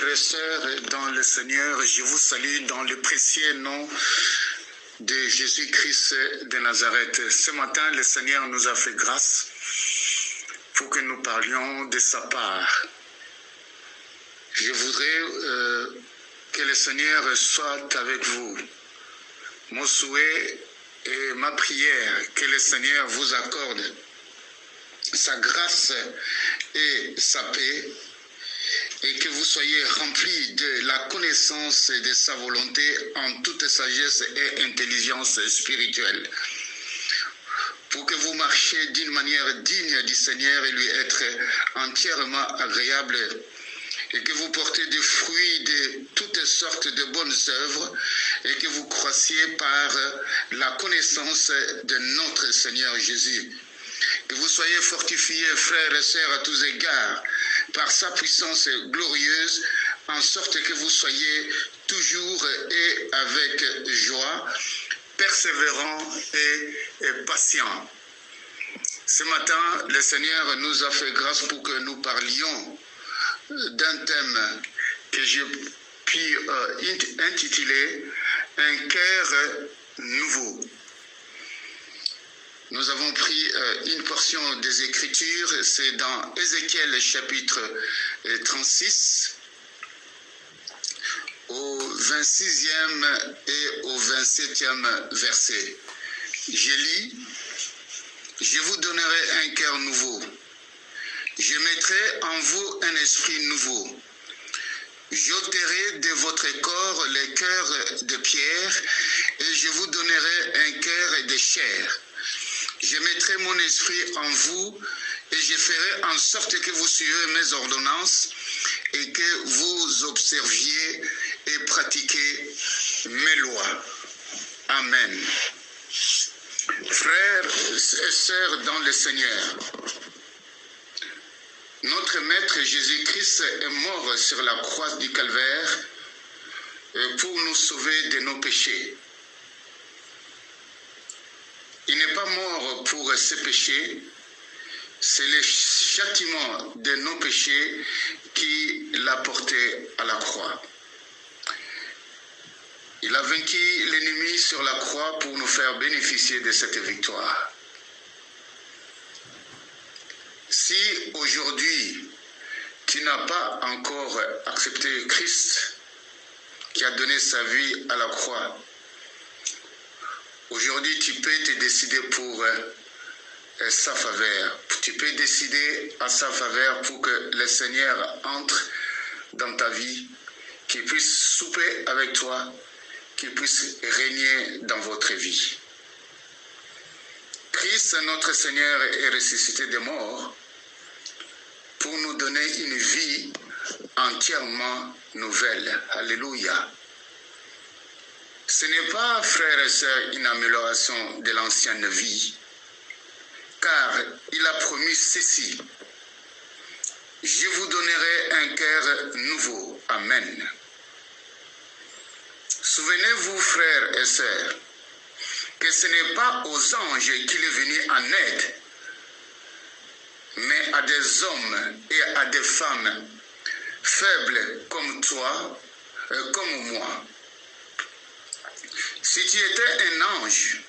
frères et sœurs dans le Seigneur, je vous salue dans le précieux nom de Jésus-Christ de Nazareth. Ce matin, le Seigneur nous a fait grâce pour que nous parlions de sa part. Je voudrais que le Seigneur soit avec vous. Mon souhait et ma prière, que le Seigneur vous accorde sa grâce et sa paix, et que vous soyez remplis de la connaissance de sa volonté en toute sagesse et intelligence spirituelle, pour que vous marchiez d'une manière digne du Seigneur et lui être entièrement agréable, et que vous portez des fruits de toutes sortes de bonnes œuvres, et que vous croissiez par la connaissance de notre Seigneur Jésus. Que vous soyez fortifiés, frères et sœurs, à tous égards, par sa puissance glorieuse, en sorte que vous soyez toujours et avec joie, persévérants et patients. Ce matin, le Seigneur nous a fait grâce pour que nous parlions d'un thème que je puis intituler « Un cœur nouveau ». Nous avons pris une portion des Écritures, c'est dans Ézéchiel chapitre 36, au 26e et au 27e verset. Je lis, « Je vous donnerai un cœur nouveau. Je mettrai en vous un esprit nouveau. J'ôterai de votre corps le cœur de pierre et je vous donnerai un cœur de chair. Je mettrai mon esprit en vous et je ferai en sorte que vous suiviez mes ordonnances et que vous observiez et pratiquiez mes lois. » Amen. Frères et sœurs dans le Seigneur, notre Maître Jésus-Christ est mort sur la croix du Calvaire pour nous sauver de nos péchés. Il n'est pas mort pour ses péchés, c'est le châtiment de nos péchés qui l'a porté à la croix. Il a vaincu l'ennemi sur la croix pour nous faire bénéficier de cette victoire. Si aujourd'hui tu n'as pas encore accepté Christ qui a donné sa vie à la croix, aujourd'hui tu peux te décider pour sa faveur. Tu peux décider à sa faveur pour que le Seigneur entre dans ta vie, qu'il puisse souper avec toi, qu'il puisse régner dans votre vie. Christ, notre Seigneur, est ressuscité des morts pour nous donner une vie entièrement nouvelle. Alléluia. Ce n'est pas, frères et sœurs, une amélioration de l'ancienne vie, car il a promis ceci. Je vous donnerai un cœur nouveau. Amen. Souvenez-vous, frères et sœurs, que ce n'est pas aux anges qu'il est venu en aide, mais à des hommes et à des femmes faibles comme toi, comme moi. Si tu étais un ange,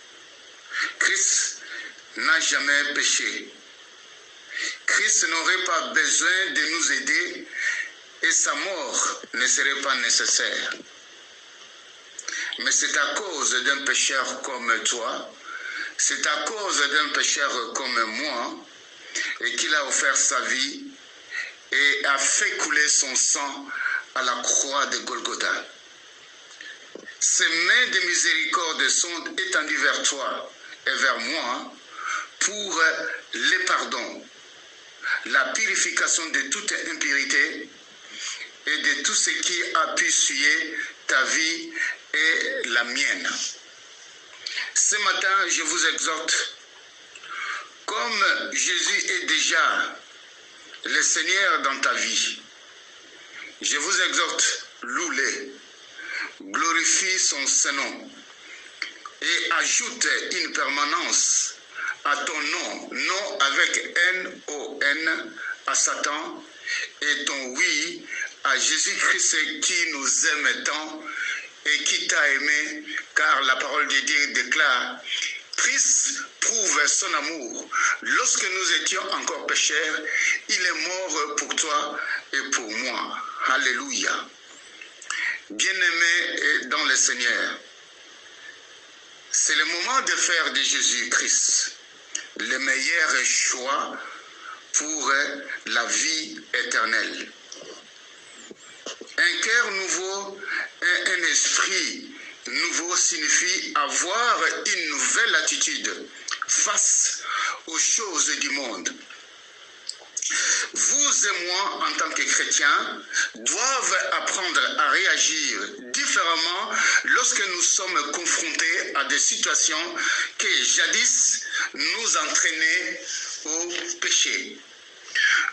Christ n'a jamais péché. Christ n'aurait pas besoin de nous aider et sa mort ne serait pas nécessaire. Mais c'est à cause d'un pécheur comme toi, c'est à cause d'un pécheur comme moi, et qu'il a offert sa vie et a fait couler son sang à la croix de Golgotha. Ses mains de miséricorde sont étendues vers toi et vers moi pour le pardon, la purification de toute impurité et de tout ce qui a pu souiller ta vie et la mienne. Ce matin, je vous exhorte, comme Jésus est déjà le Seigneur dans ta vie, je vous exhorte, loue-le, glorifie son Saint-Nom et ajoute une permanence à ton nom, non avec N-O-N à Satan et ton oui à Jésus-Christ qui nous aime tant et qui t'a aimé, car la parole de Dieu déclare, Christ prouve son amour. Lorsque nous étions encore pécheurs, il est mort pour toi et pour moi. Alléluia. Bien-aimés dans le Seigneur, c'est le moment de faire de Jésus-Christ le meilleur choix pour la vie éternelle. Un cœur nouveau et un esprit nouveau signifie avoir une nouvelle attitude face aux choses du monde. Vous et moi, en tant que chrétiens, doivent apprendre à réagir différemment lorsque nous sommes confrontés à des situations qui jadis nous entraînaient au péché.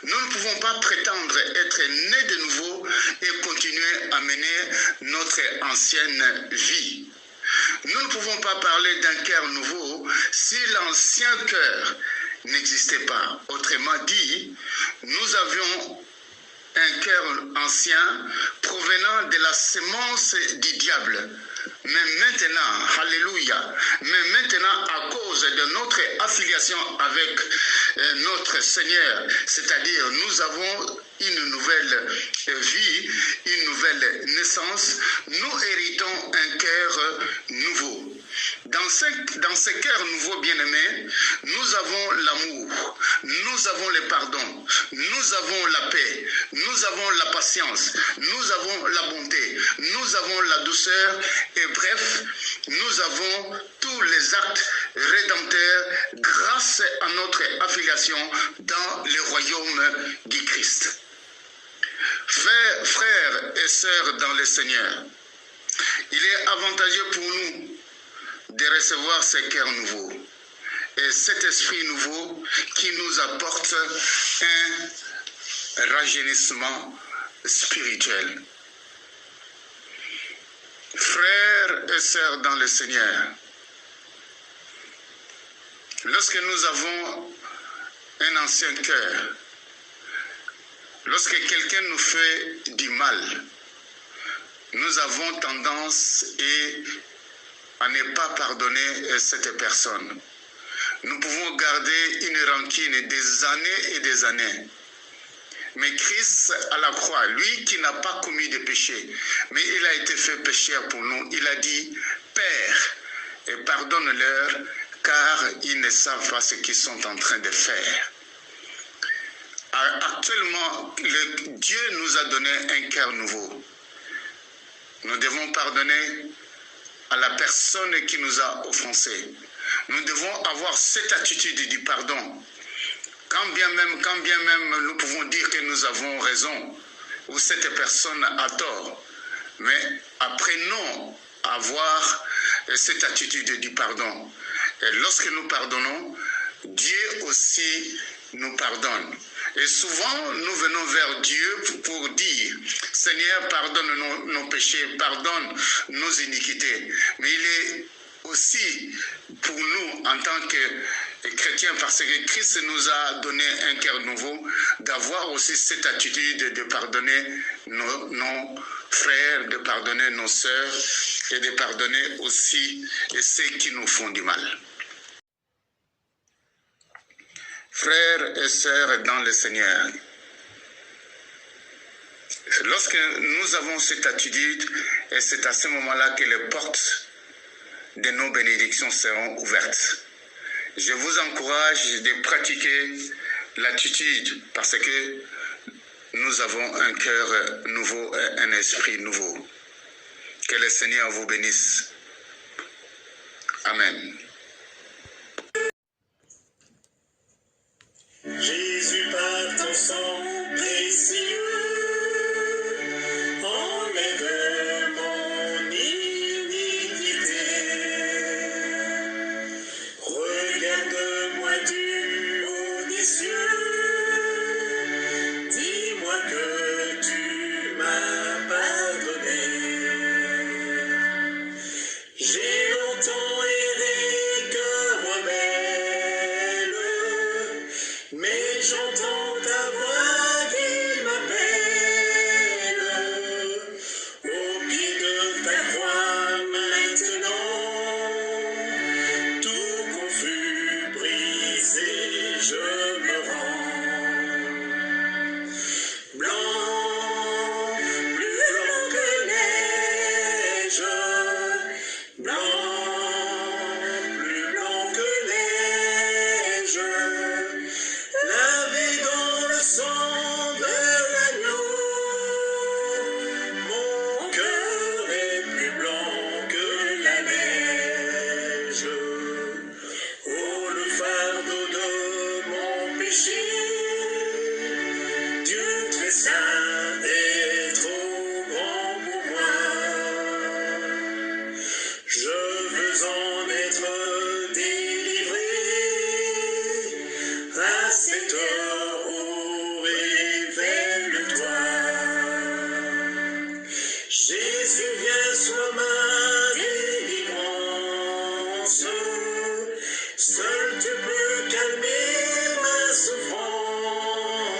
Nous ne pouvons pas prétendre être nés de nouveau et continuer à mener notre ancienne vie. Nous ne pouvons pas parler d'un cœur nouveau si l'ancien cœur n'existait pas. Autrement dit, nous avions un cœur ancien provenant de la semence du diable. Mais maintenant, alléluia, mais maintenant à cause de notre affiliation avec notre Seigneur, c'est-à-dire nous avons une nouvelle vie, une nouvelle naissance, nous héritons un cœur nouveau. Dans ce cœur nouveau bien-aimé, nous avons l'amour, nous avons le pardon, nous avons la paix, nous avons la patience, nous avons la bonté, nous avons la douceur et bref, nous avons tous les actes rédempteurs grâce à notre affiliation dans le royaume du Christ. Frères et sœurs dans le Seigneur, il est avantageux pour nous de recevoir ce cœur nouveau et cet esprit nouveau qui nous apporte un rajeunissement spirituel. Frères et sœurs dans le Seigneur, lorsque nous avons un ancien cœur, lorsque quelqu'un nous fait du mal, nous avons tendance à ne pas pardonner cette personne. Nous pouvons garder une rancune des années et des années. Mais Christ à la croix, lui qui n'a pas commis de péché, mais il a été fait pécheur pour nous, il a dit, Père, et pardonne-leur, car ils ne savent pas ce qu'ils sont en train de faire. Actuellement, Dieu nous a donné un cœur nouveau. Nous devons pardonner à la personne qui nous a offensés. Nous devons avoir cette attitude du pardon. Quand bien même nous pouvons dire que nous avons raison ou cette personne a tort, mais apprenons à avoir cette attitude du pardon. Et lorsque nous pardonnons, Dieu aussi nous pardonne. Et souvent, nous venons vers Dieu pour dire, Seigneur, pardonne nos péchés, pardonne nos iniquités. Mais il est aussi pour nous, en tant que chrétiens, parce que Christ nous a donné un cœur nouveau, d'avoir aussi cette attitude de pardonner nos frères, de pardonner nos sœurs et de pardonner aussi ceux qui nous font du mal. Frères et sœurs dans le Seigneur, lorsque nous avons cette attitude, et c'est à ce moment-là que les portes de nos bénédictions seront ouvertes. Je vous encourage de pratiquer l'attitude parce que nous avons un cœur nouveau et un esprit nouveau. Que le Seigneur vous bénisse. Amen. Jésus, par ton sang précieux, enlève mon iniquité. Regarde-moi du haut des cieux, dis-moi que tu m'as pardonné. J'ai longtemps erré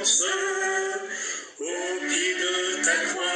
force, au pied de ta croix.